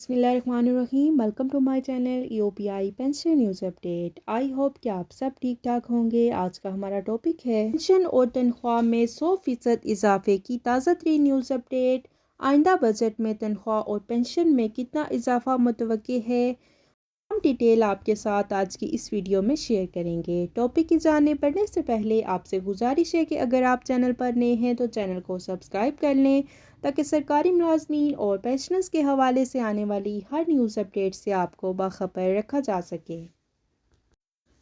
بسم اللہ الرحمن الرحیم، welcome to my channel EOPI pension news update. I hope کہ آپ سب ٹھیک ٹھاک ہوں گے۔ آج کا ہمارا ٹاپک ہے پینشن اور تنخواہ میں 100% اضافے کی تازہ ترین نیوز اپڈیٹ۔ آئندہ بجٹ میں تنخواہ اور پینشن میں کتنا اضافہ متوقع ہے، ہم ڈیٹیل آپ کے ساتھ آج کی اس ویڈیو میں شیئر کریں گے۔ ٹاپک کی جانب بڑھنے سے پہلے آپ سے گزارش ہے کہ اگر آپ چینل پر نئے ہیں تو چینل کو سبسکرائب کر لیں تاکہ سرکاری ملازمین اور پینشنرز کے حوالے سے آنے والی ہر نیوز اپڈیٹ سے آپ کو باخبر رکھا جا سکے۔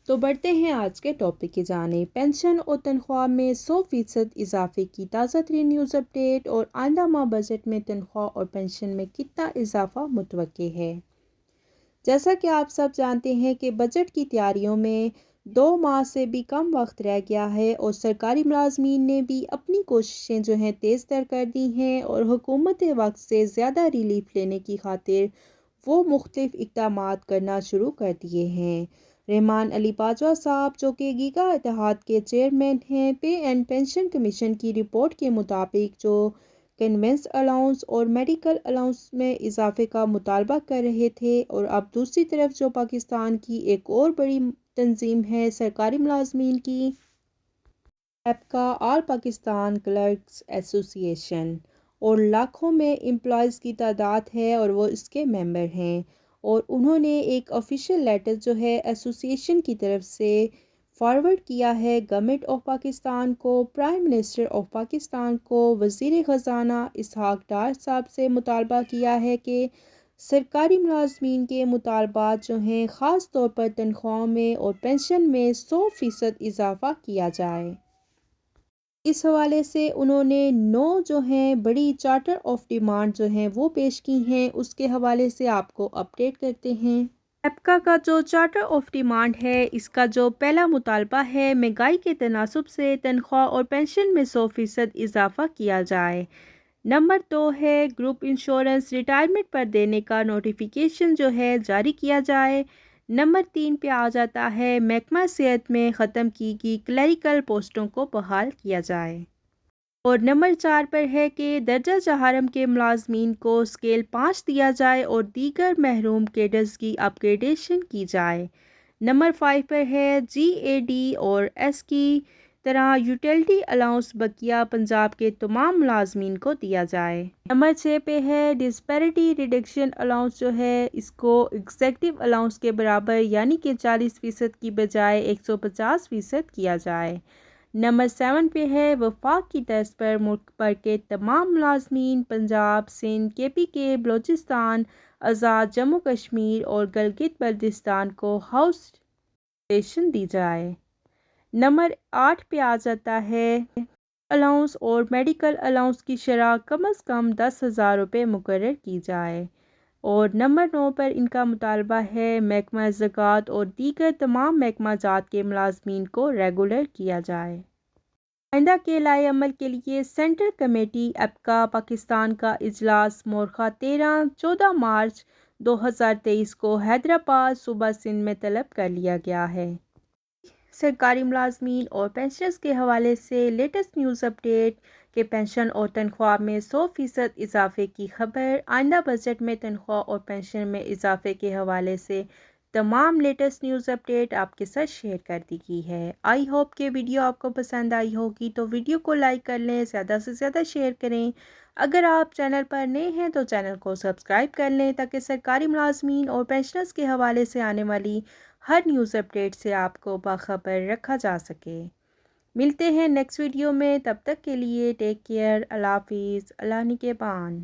تو بڑھتے ہیں آج کے ٹاپک کی جانب۔ پینشن اور تنخواہ میں 100% اضافے کی تازہ ترین نیوز اپڈیٹ اور آئندہ ماہ بجٹ میں تنخواہ اور پینشن میں کتنا اضافہ متوقع ہے۔ جیسا کہ آپ سب جانتے ہیں کہ بجٹ کی تیاریوں میں 2 ماہ سے بھی کم وقت رہ گیا ہے اور سرکاری ملازمین نے بھی اپنی کوششیں تیز تر کر دی ہیں اور حکومت وقت سے زیادہ ریلیف لینے کی خاطر وہ مختلف اقدامات کرنا شروع کر دیے ہیں۔ رحمان علی باجوہ صاحب جو کہ گیگا اتحاد کے چیئرمین ہیں، پے اینڈ پینشن کمیشن کی رپورٹ کے مطابق جو کنوینس الاؤنس اور میڈیکل الاؤنس میں اضافے کا مطالبہ کر رہے تھے، اور اب دوسری طرف جو پاکستان کی ایک اور بڑی تنظیم ہے سرکاری ملازمین کی، ایپکا، آل پاکستان کلرکس ایسوسی ایشن، اور لاکھوں میں امپلائیز کی تعداد ہے اور وہ اس کے ممبر ہیں، اور انہوں نے ایک آفیشیل لیٹر ایسوسی ایشن کی طرف سے فارورڈ کیا ہے گورنمنٹ آف پاکستان کو، پرائم منسٹر آف پاکستان کو، وزیر خزانہ اسحاق ڈار صاحب سے مطالبہ کیا ہے کہ سرکاری ملازمین کے مطالبات خاص طور پر تنخواہوں میں اور پینشن میں 100% اضافہ کیا جائے۔ اس حوالے سے انہوں نے 9 بڑی چارٹر آف ڈیمانڈ وہ پیش کی ہیں، اس کے حوالے سے آپ کو اپڈیٹ کرتے ہیں۔ ایپکا کا جو چارٹر آف ڈیمانڈ ہے، اس کا جو پہلا مطالبہ ہے مہنگائی کے تناسب سے تنخواہ اور پینشن میں 100% اضافہ کیا جائے۔ نمبر 2 ہے گروپ انشورنس ریٹائرمنٹ پر دینے کا نوٹیفیکیشن جاری کیا جائے۔ نمبر 3 پہ آ جاتا ہے محکمہ صحت میں ختم کی گئی کلیریکل پوسٹوں کو بحال کیا جائے۔ اور نمبر 4 پر ہے کہ درجہ چہارم کے ملازمین کو اسکیل 5 دیا جائے اور دیگر محروم کیڈرز کی اپ گریڈیشن کی جائے۔ نمبر 5 پر ہے GAD اور ایس کی طرح یوٹیلٹی الاؤنس بقیہ پنجاب کے تمام ملازمین کو دیا جائے۔ نمبر 6 پہ ہے ڈسپیرٹی ریڈکشن الاؤنس اس کو ایگزیکٹو الاؤنس کے برابر یعنی کہ 40% کی بجائے 150% کیا جائے۔ نمبر 7 پہ ہے وفاق کی طرز پر ملک بھر کے تمام ملازمین پنجاب، سندھ، KPK، بلوچستان، آزاد جموں کشمیر اور گلگت بلتستان کو ہاؤس روٹیشن دی جائے۔ نمبر 8 پہ آ جاتا ہے الاؤنس اور میڈیکل الاؤنس کی شرح کم از کم 10,000 روپے مقرر کی جائے۔ اور نمبر 9 پر ان کا مطالبہ ہے محکمہ زکوٰۃ اور دیگر تمام محکمہ جات کے ملازمین کو ریگولر کیا جائے۔ آئندہ کے لائحہ عمل کے لیے سینٹرل کمیٹی ایپکا پاکستان کا اجلاس مورخہ 13-14 مارچ 2023 کو حیدرآباد صوبہ سندھ میں طلب کر لیا گیا ہے۔ سرکاری ملازمین اور پینشنرز کے حوالے سے لیٹسٹ نیوز اپڈیٹ کہ پینشن اور تنخواہ میں 100% اضافے کی خبر۔ آئندہ بجٹ میں تنخواہ اور پینشن میں اضافے کے حوالے سے تمام لیٹسٹ نیوز اپڈیٹ آپ کے ساتھ شیئر کر دی گئی ہے۔ آئی ہوپ کہ ویڈیو آپ کو پسند آئی ہوگی، تو ویڈیو کو لائک کر لیں، زیادہ سے زیادہ شیئر کریں۔ اگر آپ چینل پر نئے ہیں تو چینل کو سبسکرائب کر لیں تاکہ سرکاری ملازمین اور پینشنرز کے حوالے سے آنے والی ہر نیوز اپڈیٹ سے آپ کو باخبر رکھا جا سکے۔ ملتے ہیں نیکسٹ ویڈیو میں، تب تک کے لیے ٹیک کیئر، اللہ حافظ، اللہ نگہبان۔